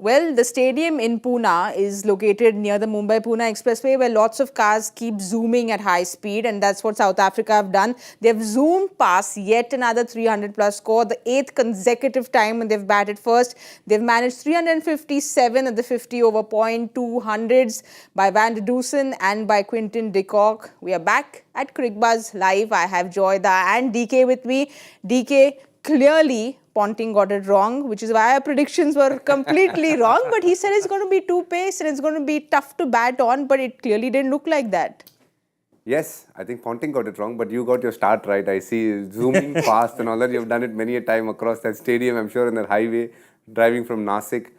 Well, the stadium in Pune is located near the Mumbai-Pune Expressway where lots of cars keep zooming at high speed, and that's what South Africa have done. They've zoomed past yet another 300-plus score, the 8th consecutive time when they've batted first. They've managed 357 at the 50 over point, 200s by Van der Dussen and by Quinton de Kock. We are back at Cricbuzz Live. I have Joyda and DK with me. DK, clearly Ponting got it wrong, which is why our predictions were completely wrong. But he said it's going to be two-pace and it's going to be tough to bat on, but it clearly didn't look like that. Yes, I think Ponting got it wrong, but you got your start right. I see zooming fast and all that. You've done it many a time across that stadium, I'm sure, in that highway, driving from Nasik.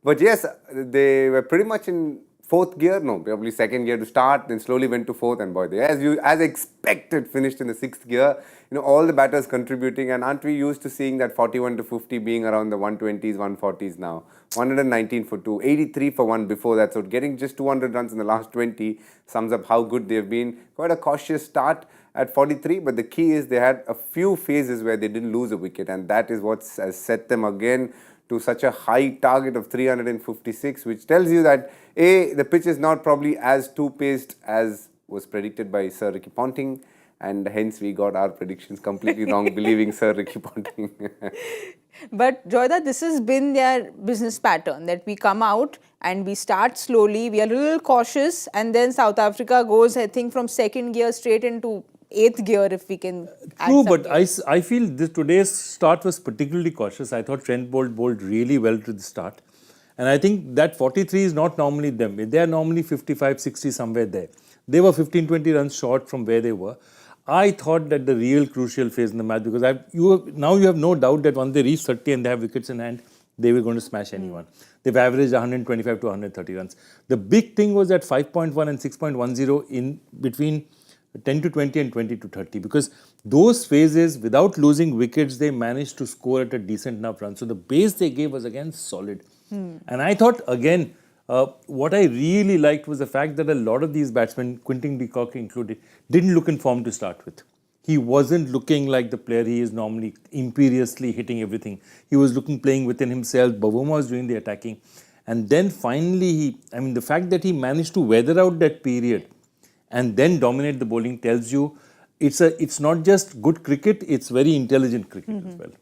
But yes, they were pretty much in fourth gear, no, probably second gear to start, then slowly went to fourth, and boy, they, as expected, finished in the sixth gear. You know, all the batters contributing, and aren't we used to seeing that 41 to 50 being around the 120s, 140s now? 119 for 2, 83 for 1 before that, so getting just 200 runs in the last 20 sums up how good they've been. Quite a cautious start at 43, but the key is they had a few phases where they didn't lose a wicket, and that is what has set them again to such a high target of 356, which tells you that A, the pitch is not probably as two-paced as was predicted by Sir Ricky Ponting, and hence we got our predictions completely wrong, believing Sir Ricky Ponting. But Joyda, this has been their business pattern, that we come out and we start slowly, we are a little cautious, and then South Africa goes, I think, from second gear straight into 8th gear, if we can add True, something. but I feel today's start was particularly cautious. I thought Trent Bolt bowled really well to the start. And I think that 43 is not normally them. They are normally 55, 60, somewhere there. They were 15, 20 runs short from where they were. I thought that the real crucial phase in the match, because now you have no doubt that once they reach 30 and they have wickets in hand, they were going to smash anyone. They've averaged 125 to 130 runs. The big thing was that 5.1 and 6.10 in between 10 to 20 and 20 to 30, because those phases, without losing wickets, they managed to score at a decent enough run. So the base they gave was again solid. And I thought, again, what I really liked was the fact that a lot of these batsmen, Quinton de Kock included, didn't look in form to start with. He wasn't looking like the player he is normally, imperiously hitting everything. He was playing within himself. Bavuma was doing the attacking. And then finally, the fact that he managed to weather out that period and then dominate the bowling tells you it's not just good cricket, it's very intelligent cricket as well.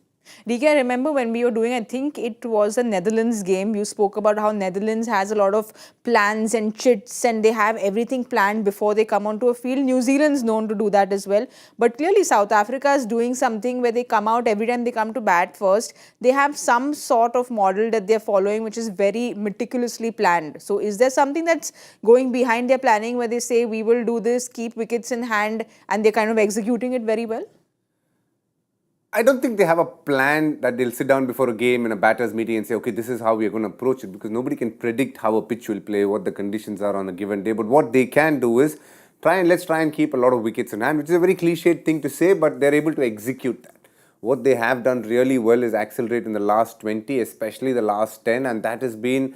DK, I remember when we were doing, I think it was a Netherlands game, you spoke about how Netherlands has a lot of plans and chits and they have everything planned before they come onto a field. New Zealand's known to do that as well. But clearly South Africa is doing something where they come out every time they come to bat first. They have some sort of model that they're following which is very meticulously planned. So is there something that's going behind their planning where they say we will do this, keep wickets in hand, and they're kind of executing it very well? I don't think they have a plan that they'll sit down before a game in a batter's meeting and say, okay, this is how we are going to approach it, because nobody can predict how a pitch will play, what the conditions are on a given day. But what they can do is let's try and keep a lot of wickets in hand, which is a very cliched thing to say, but they're able to execute that. What they have done really well is accelerate in the last 20, especially the last 10, and that has been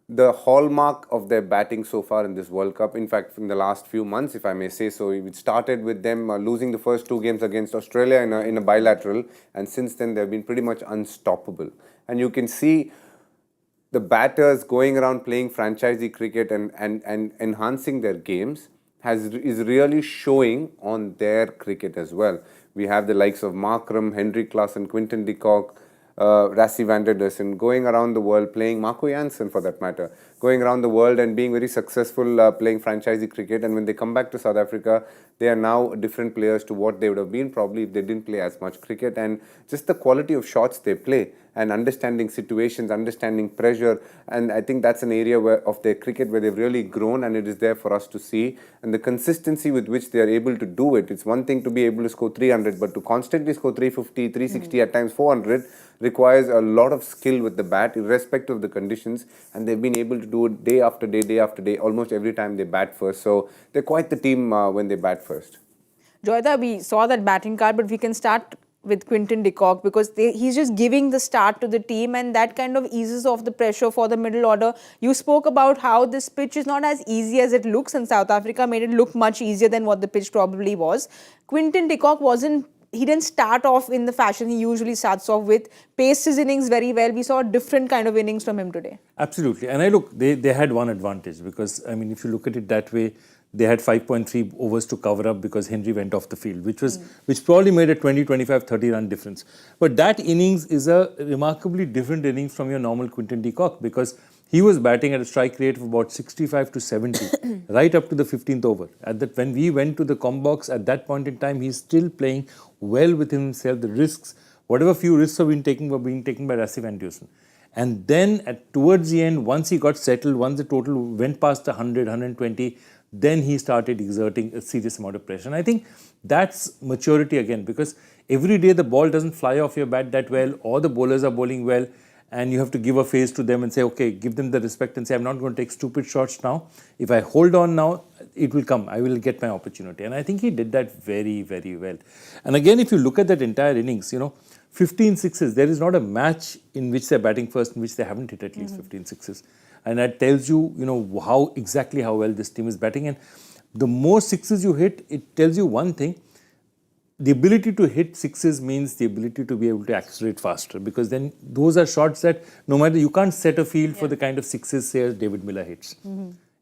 the hallmark of their batting so far in this World Cup. In fact, in the last few months, if I may say so, it started with them losing the first 2 games against Australia in a bilateral, and since then they've been pretty much unstoppable. And you can see the batters going around playing franchisee cricket and enhancing their games is really showing on their cricket as well. We have the likes of Markram, Henry Klaasen, Quinton de Kock, Van der Dussen, going around the world playing, Marco Jansen for that matter, going around the world and being very successful playing franchisee cricket. And when they come back to South Africa, they are now different players to what they would have been probably if they didn't play as much cricket. And just the quality of shots they play and understanding situations, understanding pressure. And I think that's an area of their cricket where they've really grown, and it is there for us to see. And the consistency with which they are able to do it, it's one thing to be able to score 300, but to constantly score 350, 360, at times 400, requires a lot of skill with the bat, irrespective of the conditions. And they've been able to do it day after day, day after day, almost every time they bat first. So they're quite the team when they bat first. Joyda, we saw that batting card, but we can start with Quinton de Kock because he's just giving the start to the team, and that kind of eases off the pressure for the middle order. You spoke about how this pitch is not as easy as it looks, and South Africa made it look much easier than what the pitch probably was. Quinton de Kock wasn't he didn't start off in the fashion he usually starts off with. Paced his innings very well. We saw a different kind of innings from him today. Absolutely. And they had one advantage because, I mean, if you look at it that way, they had 5.3 overs to cover up because Henry went off the field, which probably made a 20, 25, 30 run difference. But that innings is a remarkably different innings from your normal Quinton de Kock because he was batting at a strike rate of about 65 to 70, right up to the 15th over. When we went to the com box at that point in time, he's still playing well within himself. The risks, whatever few risks were being taken by Rassi Van Dusen. And then towards the end, once he got settled, once the total went past the 100, 120, then he started exerting a serious amount of pressure. And I think that's maturity again, because every day the ball doesn't fly off your bat that well, or the bowlers are bowling well, and you have to give a face to them and say, okay, give them the respect and say, I'm not going to take stupid shots now. If I hold on now, it will come. I will get my opportunity. And I think he did that very, very well. And again, if you look at that entire innings, 15 sixes, there is not a match in which they're batting first in which they haven't hit at least 15 sixes. And that tells you, how well this team is batting. And the more sixes you hit, it tells you one thing. The ability to hit sixes means the ability to be able to accelerate faster, because then those are shots that no matter, you can't set a field for the kind of sixes, say, as David Miller hits.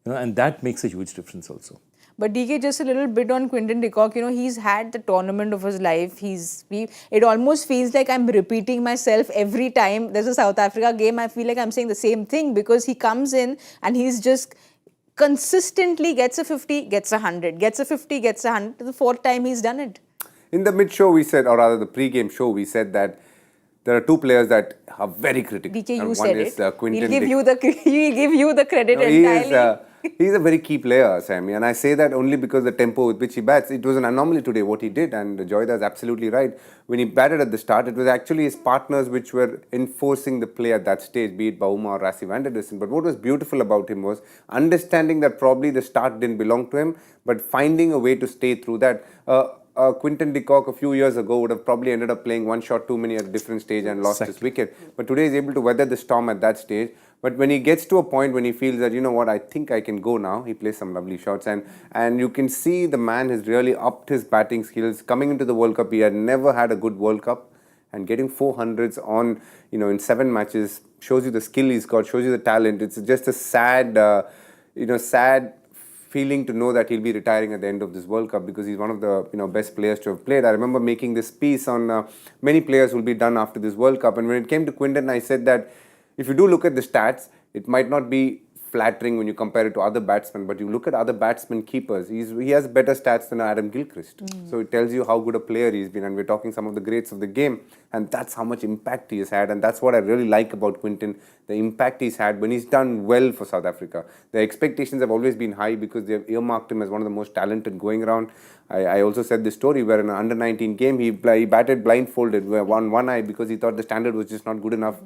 And that makes a huge difference also. But DK, just a little bit on Quinton de Kock, he's had the tournament of his life. It almost feels like I'm repeating myself every time there's a South Africa game. I feel like I'm saying the same thing because he comes in and he's just consistently gets a 50, gets a 100, gets a 50, gets a 100. The fourth time he's done it. In the mid-show, we said, or rather the pre-game show, we said that there are two players that are very critical. DK, you and said one is Quinton. He'll give you the credit entirely. He's a very key player, Sammy, and I say that only because the tempo with which he bats. It was an anomaly today what he did, and Joyda is absolutely right. When he batted at the start, it was actually his partners which were enforcing the play at that stage, be it Bauma or Rassi Van der Dussen. But what was beautiful about him was understanding that probably the start didn't belong to him, but finding a way to stay through that. Quinton de Kock a few years ago would have probably ended up playing one shot too many at a different stage and lost his wicket. But today he's able to weather the storm at that stage. But when he gets to a point when he feels that, I think I can go now, he plays some lovely shots. And you can see the man has really upped his batting skills. Coming into the World Cup, he had never had a good World Cup. And getting 400s on, in 7 matches shows you the skill he's got, shows you the talent. It's just a sad feeling to know that he'll be retiring at the end of this World Cup because he's one of the best players to have played. I remember making this piece on many players who will be done after this World Cup, and when it came to Quinton, I said that if you do look at the stats, it might not be flattering when you compare it to other batsmen, but you look at other batsmen keepers, he has better stats than Adam Gilchrist. So it tells you how good a player he's been, and we're talking some of the greats of the game, and that's how much impact he has had, and that's what I really like about Quinton, the impact he's had when he's done well for South Africa. The expectations have always been high because they've earmarked him as one of the most talented going around. I also said this story where in an under-19 game, he batted blindfolded, one eye because he thought the standard was just not good enough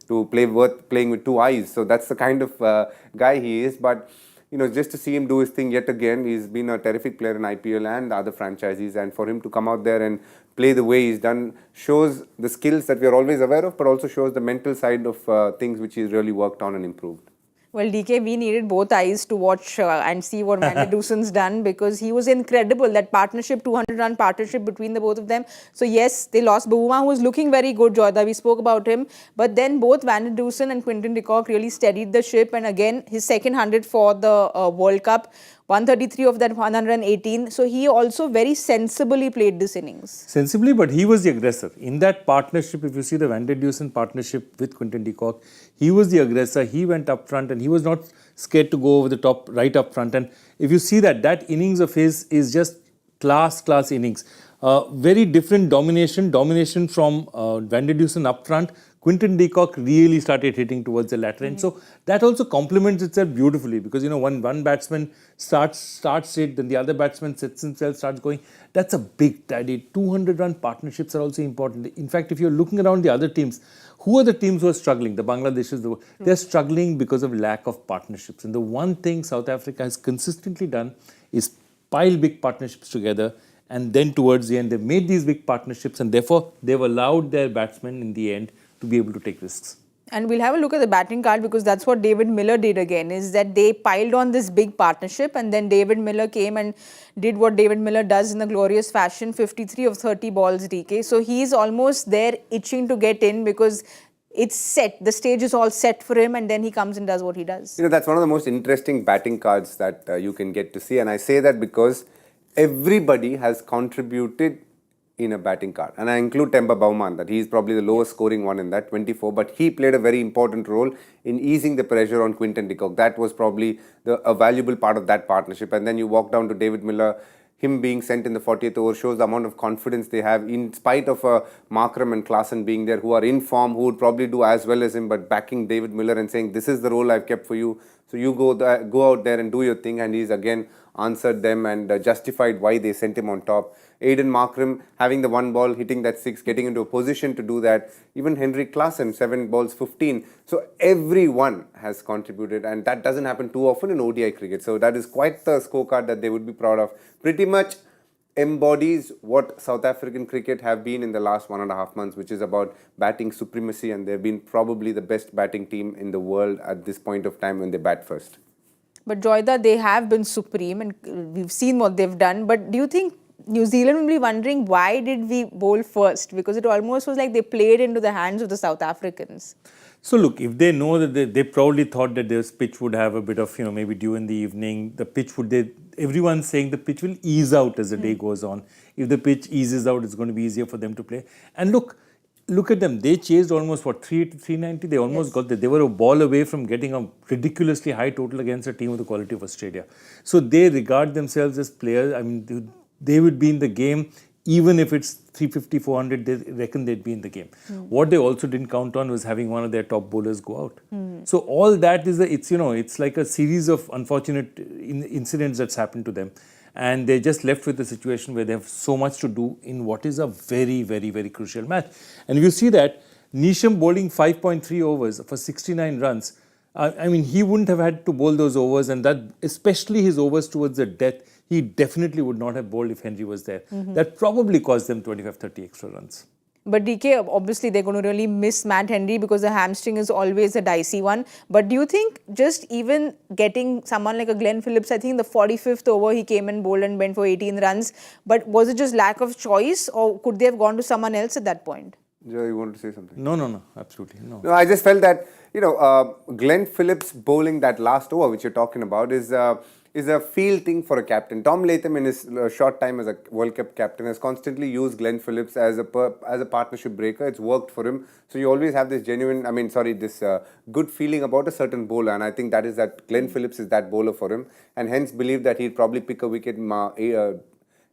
to play worth playing with 2 eyes. So that's the kind of guy he is. But, just to see him do his thing yet again, he's been a terrific player in IPL and other franchises. And for him to come out there and play the way he's done shows the skills that we're always aware of, but also shows the mental side of things which he's really worked on and improved. Well, DK, we needed both eyes to watch and see what Van der Dussen's done because he was incredible. That partnership, 200-run partnership between the both of them. So yes, they lost Bhuma, who was looking very good, Joyda. We spoke about him. But then both Van der Dussen and Quinton de Kock really steadied the ship. And again, his second 100 for the World Cup. 133 of that 118. So he also very sensibly played this innings. Sensibly, but he was the aggressor. In that partnership, if you see the Van der Dussen partnership with Quinton de Kock, he was the aggressor. He went up front and he was not scared to go over the top, right up front. And if you see that innings of his is just class innings. Very different domination from Van der Dussen up front. Quinton de Kock really started hitting towards the latter end. So that also complements itself beautifully because, when one batsman starts it, then the other batsman sets himself, starts going. That's a big daddy. 200-run partnerships are also important. In fact, if you're looking around the other teams, who are the teams who are struggling? The Bangladeshis, they're struggling because of lack of partnerships. And the one thing South Africa has consistently done is pile big partnerships together. And then towards the end, they've made these big partnerships and therefore they've allowed their batsmen in the end to be able to take risks. And we'll have a look at the batting card because that's what David Miller did again, is that they piled on this big partnership and then David Miller came and did what David Miller does in a glorious fashion, 53 of 30 balls, DK. So he's almost there itching to get in because it's set. The stage is all set for him and then he comes and does what he does. That's one of the most interesting batting cards that you can get to see. And I say that because everybody has contributed in a batting card. And I include Temba Bauman, that he's probably the lowest scoring one in that, 24. But he played a very important role in easing the pressure on Quinton de Kock. That was probably a valuable part of that partnership. And then you walk down to David Miller. Him being sent in the 40th over shows the amount of confidence they have in spite of Markram and Klaasen being there, who are in form, who would probably do as well as him, but backing David Miller and saying, this is the role I've kept for you. So you go out there and do your thing. And he's again answered them and justified why they sent him on top. Aiden Markram having the one ball, hitting that six, getting into a position to do that. Even Henrik Klaasen, 7 balls, 15. So everyone has contributed, and that doesn't happen too often in ODI cricket. So that is quite the scorecard that they would be proud of. Pretty much embodies what South African cricket have been in the last 1.5 months, which is about batting supremacy, and they've been probably the best batting team in the world at this point of time when they bat first. But Joyda, they have been supreme and we've seen what they've done. But do you think New Zealand will be wondering why did we bowl first? Because it almost was like they played into the hands of the South Africans. So look, if they know that they probably thought that this pitch would have a bit of, maybe dew in the evening, the pitch everyone's saying the pitch will ease out as the day goes on. If the pitch eases out, it's going to be easier for them to play. And look at them. They chased almost, 380, 390? They almost got there. They were a ball away from getting a ridiculously high total against a team of the quality of Australia. So they regard themselves as players. I mean, they would be in the game. Even if it's 350, 400, they reckon they'd be in the game. What they also didn't count on was having one of their top bowlers go out. So all that is, it's like a series of unfortunate incidents that's happened to them. And they're just left with a situation where they have so much to do in what is a very, very, very crucial match. And you see that Neesham bowling 5.3 overs for 69 runs. I mean, he wouldn't have had to bowl those overs, and that, especially his overs towards the death, he definitely would not have bowled if Henry was there. That probably cost them 25, 30 extra runs. But DK, obviously they're going to really miss Matt Henry because the hamstring is always a dicey one. But do you think just even getting someone like a Glenn Phillips, I think in the 45th over he came and bowled and went for 18 runs, but was it just lack of choice or could they have gone to someone else at that point? Joe, you wanted to say something? No, absolutely no. No, I just felt that, Glenn Phillips bowling that last over, which you're talking about, is a field thing for a captain. Tom Latham, in his short time as a World Cup captain, has constantly used Glenn Phillips as a partnership breaker. It's worked for him. So you always have this good feeling about a certain bowler. And I think that Glenn Phillips is that bowler for him. And hence believe that he'd probably pick a wicket.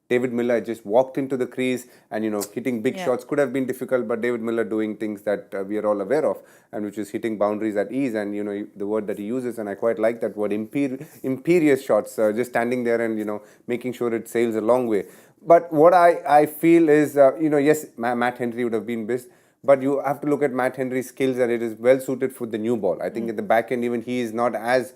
David Miller just walked into the crease and, hitting big shots could have been difficult, but David Miller doing things that we are all aware of, and which is hitting boundaries at ease, and, the word that he uses, and I quite like that word, imperious shots, just standing there and, making sure it sails a long way. But what I feel is, yes, Matt Henry would have been best, but you have to look at Matt Henry's skills, and it is well suited for the new ball. I think at the back end, even he is not as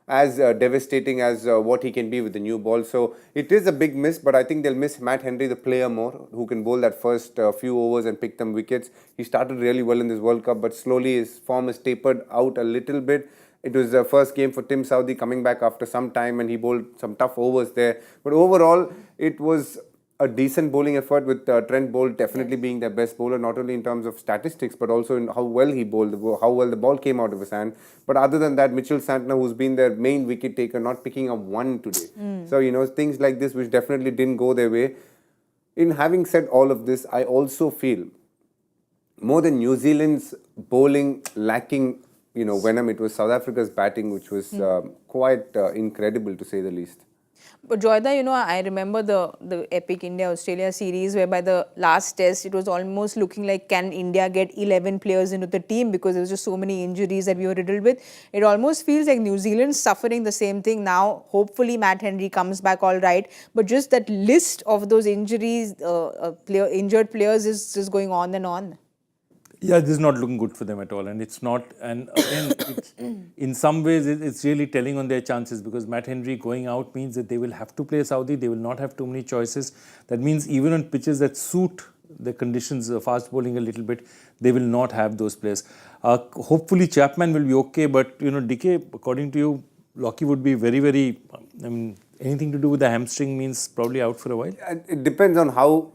devastating as what he can be with the new ball. So it is a big miss, but I think they'll miss Matt Henry, the player, more, who can bowl that first few overs and pick them wickets. He started really well in this World Cup, but slowly his form has tapered out a little bit. It was the first game for Tim Southee coming back after some time, and he bowled some tough overs there. But overall, it was a decent bowling effort with Trent Boult definitely being their best bowler, not only in terms of statistics, but also in how well he bowled, how well the ball came out of his hand. But other than that, Mitchell Santner, who's been their main wicket taker, not picking up one today. So, things like this which definitely didn't go their way. In having said all of this, I also feel more than New Zealand's bowling lacking, venom, it was South Africa's batting, which was quite incredible to say the least. But Joyda, I remember the epic India-Australia series where by the last test, it was almost looking like can India get 11 players into the team because there was just so many injuries that we were riddled with. It almost feels like New Zealand's suffering the same thing now. Hopefully, Matt Henry comes back all right. But just that list of those injuries, injured players is just going on and on. Yeah, this is not looking good for them at all, and it's not. And again, in some ways, it's really telling on their chances because Matt Henry going out means that they will have to play Saudi. They will not have too many choices. That means even on pitches that suit the conditions, fast bowling a little bit, they will not have those players. Hopefully Chapman will be okay, but DK, according to you, Lockie would be very, very, anything to do with the hamstring means probably out for a while? It depends on how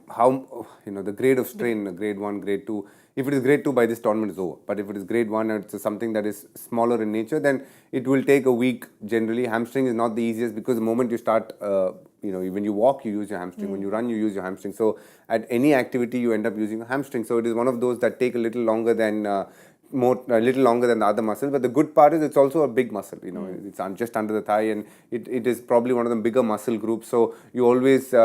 the grade of strain, grade 1, grade 2. If it is grade 2, by this tournament is over. But if it is grade 1 and it's something that is smaller in nature, then it will take a week generally. Hamstring is not the easiest because the moment you start, when you walk, you use your hamstring. When you run, you use your hamstring. So at any activity, you end up using a hamstring. So it is one of those that take a little longer than a little longer than the other muscles. But the good part is it's also a big muscle. It's just under the thigh, and it is probably one of the bigger muscle groups. So you always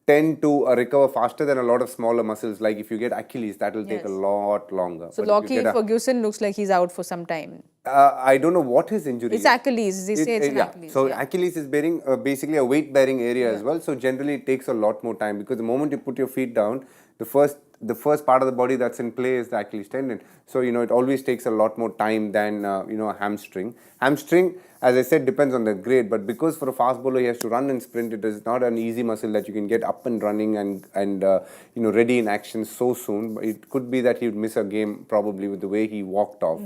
tend to recover faster than a lot of smaller muscles. Like if you get Achilles, that will take a lot longer. So Lockie Ferguson looks like he's out for some time. I don't know what his injury is. It's Achilles. They say it's an Achilles. So Achilles is basically a weight-bearing area as well. So generally it takes a lot more time because the moment you put your feet down, the first part of the body that's in play is the Achilles tendon. So it always takes a lot more time than a hamstring. Hamstring, as I said, depends on the grade. But because for a fast bowler he has to run and sprint, it is not an easy muscle that you can get up and running and ready in action so soon. It could be that he would miss a game probably with the way he walked off.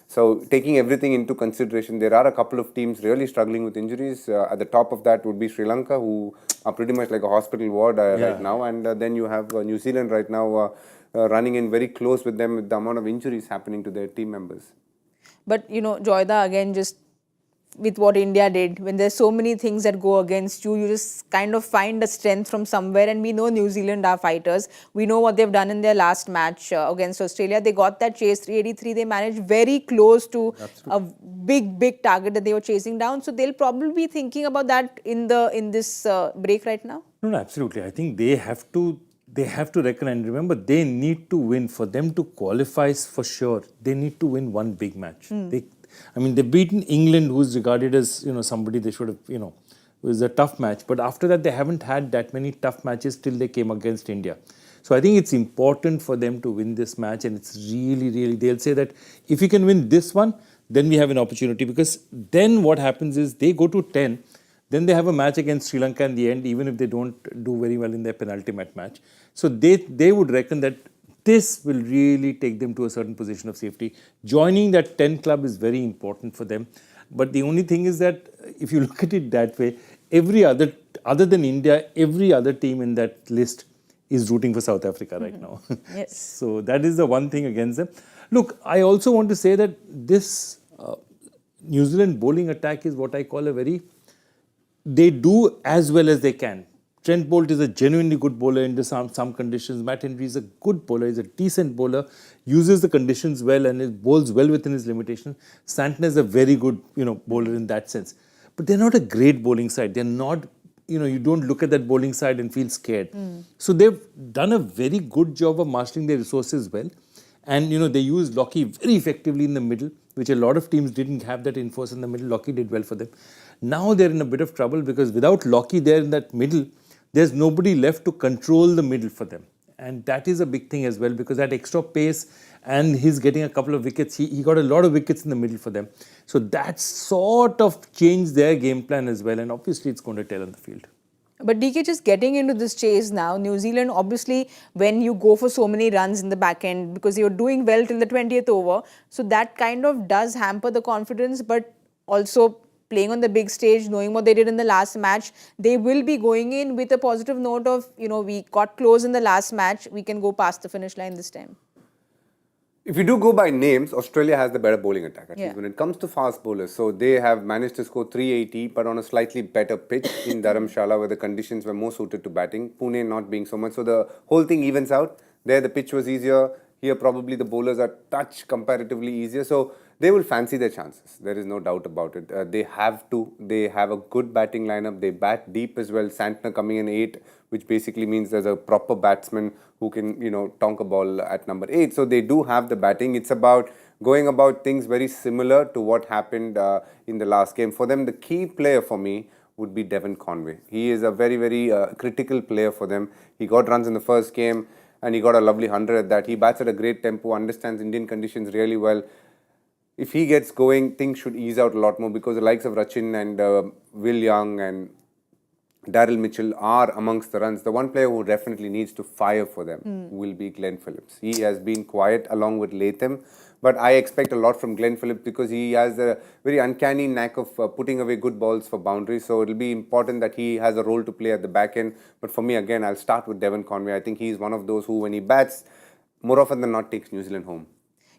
So taking everything into consideration, there are a couple of teams really struggling with injuries. At the top of that would be Sri Lanka, who are pretty much like a hospital ward right now. And then you have New Zealand right now running in very close with them with the amount of injuries happening to their team members. But, Joyda, again, just with what India did, when there's so many things that go against you, you just kind of find a strength from somewhere. And we know New Zealand are fighters. We know what they've done in their last match against Australia. They got that chase 383. They managed very close to a big target that they were chasing down. So they'll probably be thinking about that in this break right now. No, absolutely. I think they have to reckon, and remember, they need to win. For them to qualify for sure, they need to win one big match. They've beaten England, who's regarded as, somebody they should have, it was a tough match. But after that, they haven't had that many tough matches till they came against India. So I think it's important for them to win this match. And it's really, they'll say that if we can win this one, then we have an opportunity. Because then what happens is they go to 10, then they have a match against Sri Lanka in the end, even if they don't do very well in their penultimate match. So they would reckon that this will really take them to a certain position of safety. Joining that 10 club is very important for them. But the only thing is that if you look at it that way, other than India, every other team in that list is rooting for South Africa right now. Yes. So that is the one thing against them. Look, I also want to say that this New Zealand bowling attack is what I call they do as well as they can. Trent Bolt is a genuinely good bowler under some conditions. Matt Henry is a good bowler. He's a decent bowler, uses the conditions well and bowls well within his limitations. Santner is a very good, bowler in that sense. But they're not a great bowling side. They're not, you don't look at that bowling side and feel scared. So they've done a very good job of marshalling their resources well. And, they use Lockie very effectively in the middle, which a lot of teams didn't have that enforce in the middle. Lockie did well for them. Now they're in a bit of trouble because without Lockie there in that middle, there's nobody left to control the middle for them. And that is a big thing as well because that extra pace and he's getting a couple of wickets. He got a lot of wickets in the middle for them. So that sort of changed their game plan as well. And obviously it's going to tell on the field. But DK, just getting into this chase now, New Zealand, obviously, when you go for so many runs in the back end, because you're doing well till the 20th over, so that kind of does hamper the confidence, but also playing on the big stage, knowing what they did in the last match, they will be going in with a positive note of, we got close in the last match, we can go past the finish line this time. If you do go by names, Australia has the better bowling attack, at least when it comes to fast bowlers. So they have managed to score 380, but on a slightly better pitch in Dharamshala, where the conditions were more suited to batting. Pune not being so much. So the whole thing evens out. There the pitch was easier. Here probably the bowlers are touch comparatively easier. So they will fancy their chances. There is no doubt about it. They have to. They have a good batting lineup. They bat deep as well. Santner coming in 8, which basically means there's a proper batsman who can, tonk a ball at number 8. So they do have the batting. It's about going about things very similar to what happened in the last game. For them, the key player for me would be Devon Conway. He is a very, very critical player for them. He got runs in the first game and he got a lovely 100 at that. He bats at a great tempo, understands Indian conditions really well. If he gets going, things should ease out a lot more because the likes of Rachin and Will Young and Daryl Mitchell are amongst the runs. The one player who definitely needs to fire for them will be Glenn Phillips. He has been quiet along with Latham, but I expect a lot from Glenn Phillips because he has a very uncanny knack of putting away good balls for boundaries. So it'll be important that he has a role to play at the back end. But for me, again, I'll start with Devon Conway. I think he's one of those who, when he bats, more often than not takes New Zealand home.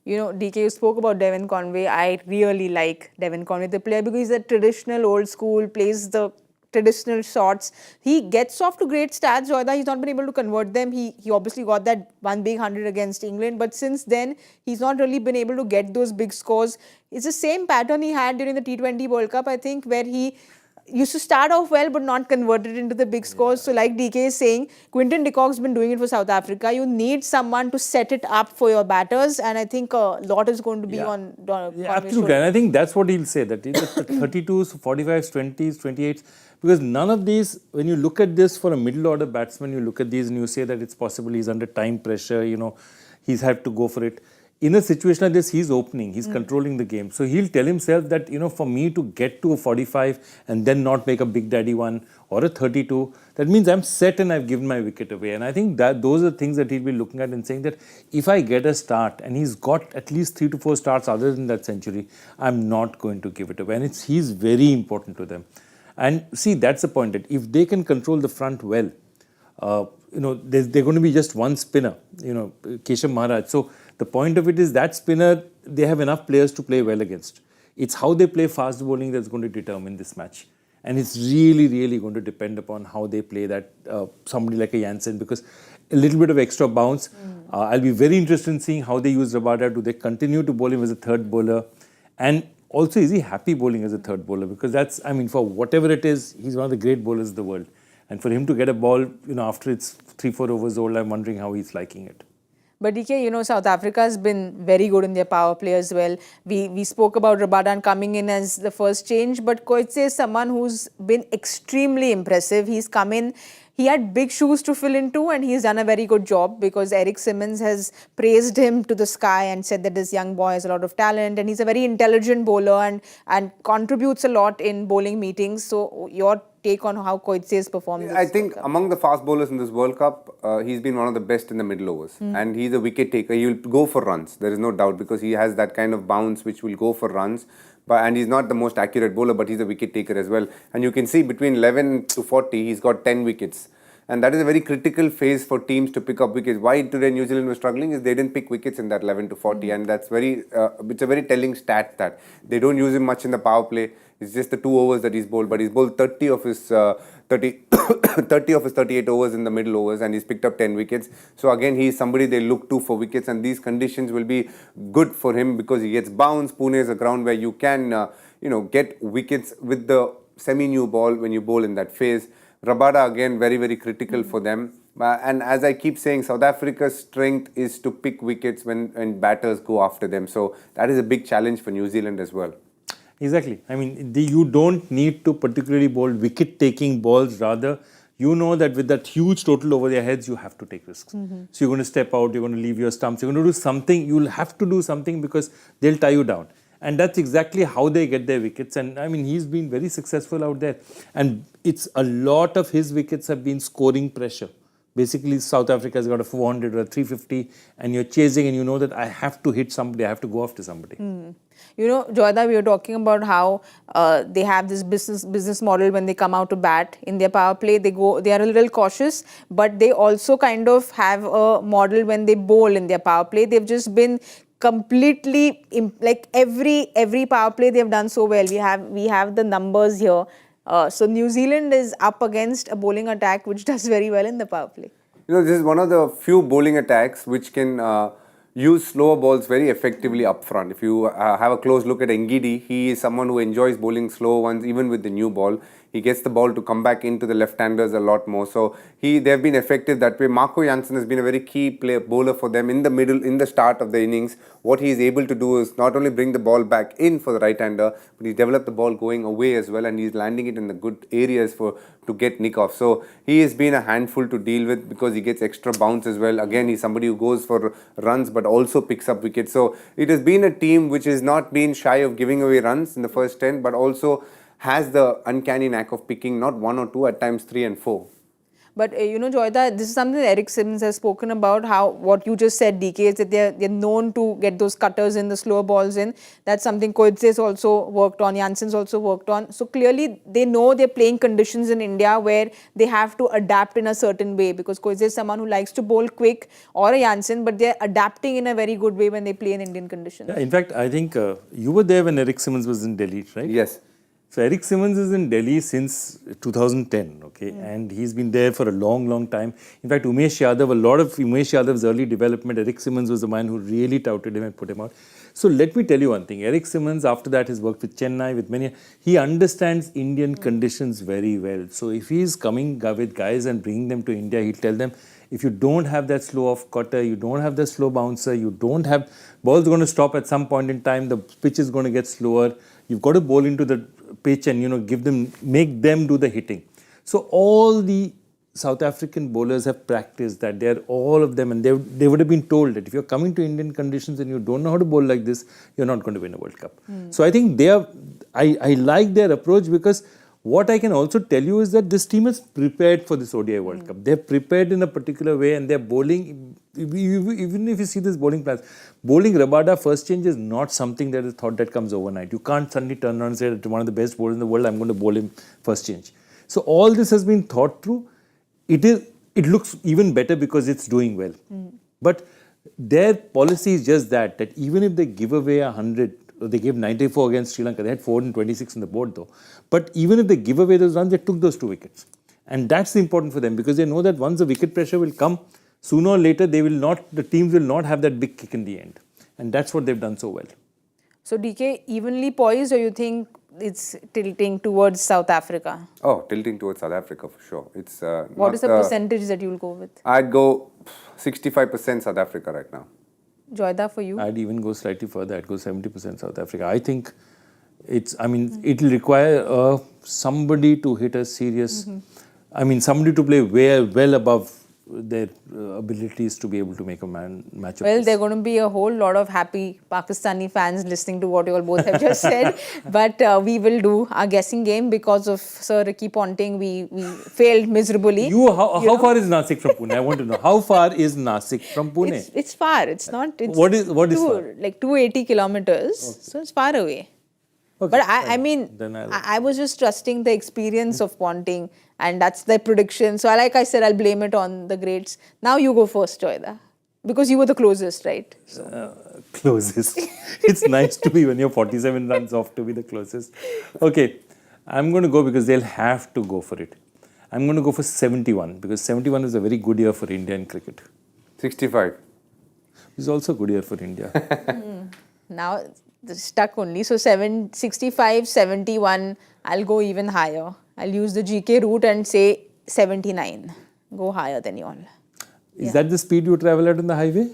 You know, DK, you spoke about Devon Conway. I really like Devon Conway, the player, because he's a traditional, old school, plays the traditional shots. He gets off to great stats, Joyda. He's not been able to convert them. He obviously got that one big 100 against England, but since then, he's not really been able to get those big scores. It's the same pattern he had during the T20 World Cup, I think, where he used to start off well but not converted into the big scores. So like DK is saying, Quinton de Kock's been doing it for South Africa. You need someone to set it up for your batters, and I think a lot is going to be on Conway's absolutely. shoulder. And I think that's what he'll say, that the 32s, 45s, 20s, 28s, because none of these, when you look at this for a middle order batsman, you look at these and you say that it's possible he's under time pressure, you know, he's had to go for it. In a situation like this, he's opening, he's controlling the game. So he'll tell himself that, you know, for me to get to a 45 and then not make a big daddy one or a 32, that means I'm set and I've given my wicket away. And I think that those are things that he'll be looking at and saying that if I get a start, and he's got at least 3 to 4 starts other than that century, I'm not going to give it away. And he's very important to them. And see, that's the point, that if they can control the front well, you know, they're going to be just one spinner, you know, Keshav Maharaj. So the point of it is that spinner, they have enough players to play well against. It's how they play fast bowling that's going to determine this match. And it's really, really going to depend upon how they play that somebody like a Jansen, because a little bit of extra bounce. I'll be very interested in seeing how they use Rabada. Do they continue to bowl him as a third bowler? And also, is he happy bowling as a third bowler? Because that's, I mean, for whatever it is, he's one of the great bowlers of the world. And for him to get a ball, you know, after it's 3-4 overs old, I'm wondering how he's liking it. But DK, you know, South Africa has been very good in their power play as well. We spoke about Rabada coming in as the first change, but Coetzee is someone who's been extremely impressive. He's come in, he had big shoes to fill into, and he's done a very good job, because Eric Simmons has praised him to the sky and said that this young boy has a lot of talent and he's a very intelligent bowler and contributes a lot in bowling meetings. So your take on how Coetzee has performed this I think among the fast bowlers in this World Cup, he's been one of the best in the middle overs. And he's a wicket taker. He will go for runs, there is no doubt, because he has that kind of bounce which will go for runs. And he's not the most accurate bowler, but he's a wicket taker as well. And you can see between 11 to 40, he's got 10 wickets. And that is a very critical phase for teams to pick up wickets. Why today New Zealand was struggling is they didn't pick wickets in that 11 to 40. And that's it's a very telling stat that they don't use him much in the power play. It's just the 2 overs that he's bowled, but he's bowled 30 of his 38 overs in the middle overs, and he's picked up 10 wickets. So again, he's somebody they look to for wickets, and these conditions will be good for him because he gets bounce. Pune is a ground where you can, get wickets with the semi-new ball when you bowl in that phase. Rabada again, very, very critical for them. And as I keep saying, South Africa's strength is to pick wickets when batters go after them. So that is a big challenge for New Zealand as well. Exactly. I mean, you don't need to particularly bowl wicket-taking balls. Rather, you know that with that huge total over their heads, you have to take risks. So you're going to step out, you're going to leave your stumps, you're going to do something. You'll have to do something because they'll tie you down. And that's exactly how they get their wickets. And I mean, he's been very successful out there. And it's a lot of his wickets have been scoring pressure. Basically, South Africa's got a 400 or a 350, and you're chasing, and you know that I have to hit somebody, I have to go after somebody. You know, Joyda, we were talking about how they have this business model when they come out to bat in their power play. They are a little cautious, but they also kind of have a model when they bowl in their power play. They've just been completely like every power play they've done so well. We have the numbers here. So New Zealand is up against a bowling attack which does very well in the power play. You know, this is one of the few bowling attacks which can use slower balls very effectively up front. If you have a close look at Ngidi, he is someone who enjoys bowling slow ones even with the new ball. He gets the ball to come back into the left-handers a lot more. So they've been effective that way. Marco Jansen has been a very key bowler for them in the middle, in the start of the innings. What he is able to do is not only bring the ball back in for the right-hander, but he's developed the ball going away as well, and he's landing it in the good areas to get nick off. So he has been a handful to deal with because he gets extra bounce as well. Again, he's somebody who goes for runs but also picks up wickets. So it has been a team which has not been shy of giving away runs in the first 10, but also has the uncanny knack of picking not one or two, at times 3 and 4. But Joyda, this is something that Eric Simmons has spoken about, how what you just said, DK, is that they're known to get those cutters in, the slower balls in. That's something Koitze's also worked on, Jansen's also worked on. So clearly they know they're playing conditions in India where they have to adapt in a certain way, because Koitze is someone who likes to bowl quick, or a Jansen, but they're adapting in a very good way when they play in Indian conditions. Yeah, in fact, I think you were there when Eric Simmons was in Delhi, right? Yes. So Eric Simmons is in Delhi since 2010, okay, and he's been there for a long, long time. In fact, Umesh Yadav, a lot of Umesh Yadav's early development, Eric Simmons was the man who really touted him and put him out. So let me tell you one thing. Eric Simmons, after that, has worked with Chennai, with many. He understands Indian conditions very well. So if he's coming with guys and bringing them to India, he'll tell them, if you don't have that slow off cutter, you don't have the slow bouncer, you don't have, ball's going to stop at some point in time, the pitch is going to get slower. You've got to bowl into the pitch and, give them, make them do the hitting. So all the South African bowlers have practiced that. They're all of them, and they would have been told that if you're coming to Indian conditions and you don't know how to bowl like this, you're not going to win a World Cup. So I think I like their approach, because what I can also tell you is that this team is prepared for this ODI World Cup. They're prepared in a particular way, and they're bowling, even if you see this bowling plans, bowling Rabada first change is not something that is thought that comes overnight. You can't suddenly turn around and say that one of the best bowlers in the world, I'm going to bowl him first change. So all this has been thought through. It looks even better because it's doing well. But their policy is just that even if they give away 100, they gave 94 against Sri Lanka. They had 426 on the board though. But even if they give away those runs, they took those 2 wickets. And that's important for them, because they know that once the wicket pressure will come, sooner or later the teams will not have that big kick in the end. And that's what they've done so well. So DK, evenly poised, or you think it's tilting towards South Africa? Oh, tilting towards South Africa for sure. It's what is the percentage that you'll go with? I'd go 65% South Africa right now. Joyda, for you? I'd even go slightly further. I'd go 70% South Africa. I think it'll require somebody to hit a serious, somebody to play well above their abilities to be able to make a match of Well, this. there are going to be a whole lot of happy Pakistani fans listening to what you all both have just said. But we will do our guessing game because of Sir Ricky Ponting. We failed miserably. How far is Nasik from Pune? I want to know. How far is Nasik from Pune? It's far. It's not. It's What is far? Like 280 kilometers. Okay. So it's far away. Okay, but I was just trusting the experience of Ponting, and that's the prediction. So like I said, I'll blame it on the greats. Now you go first, Joyda, because you were the closest, right? Closest. It's nice to be when you're 47 runs off to be the closest. Okay, I'm going to go because they'll have to go for it. I'm going to go for 71, because 71 is a very good year for India in cricket. 65. It's also a good year for India. Now stuck only. So 65, 71. I'll go even higher. I'll use the GK route and say 79. Go higher than you all. Is that the speed you travel at on the highway?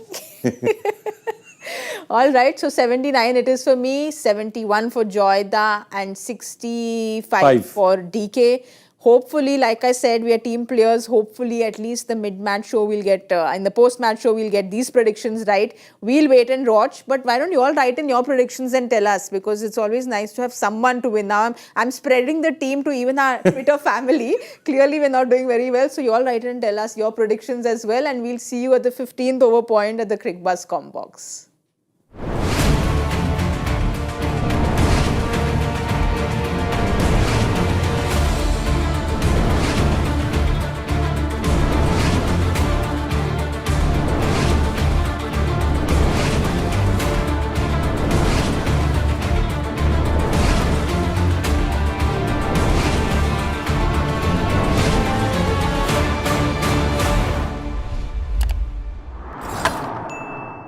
All right. So 79 it is for me, 71 for Joyda, and 65 for DK. Hopefully, like I said, we are team players. Hopefully, at least the mid-match show we'll get, in the post-match show, we'll get these predictions right. We'll wait and watch. But why don't you all write in your predictions and tell us? Because it's always nice to have someone to win. Now, I'm spreading the team to even our Twitter family. Clearly, we're not doing very well. So, you all write in and tell us your predictions as well. And we'll see you at the 15th over point at the Cricbuzz com box.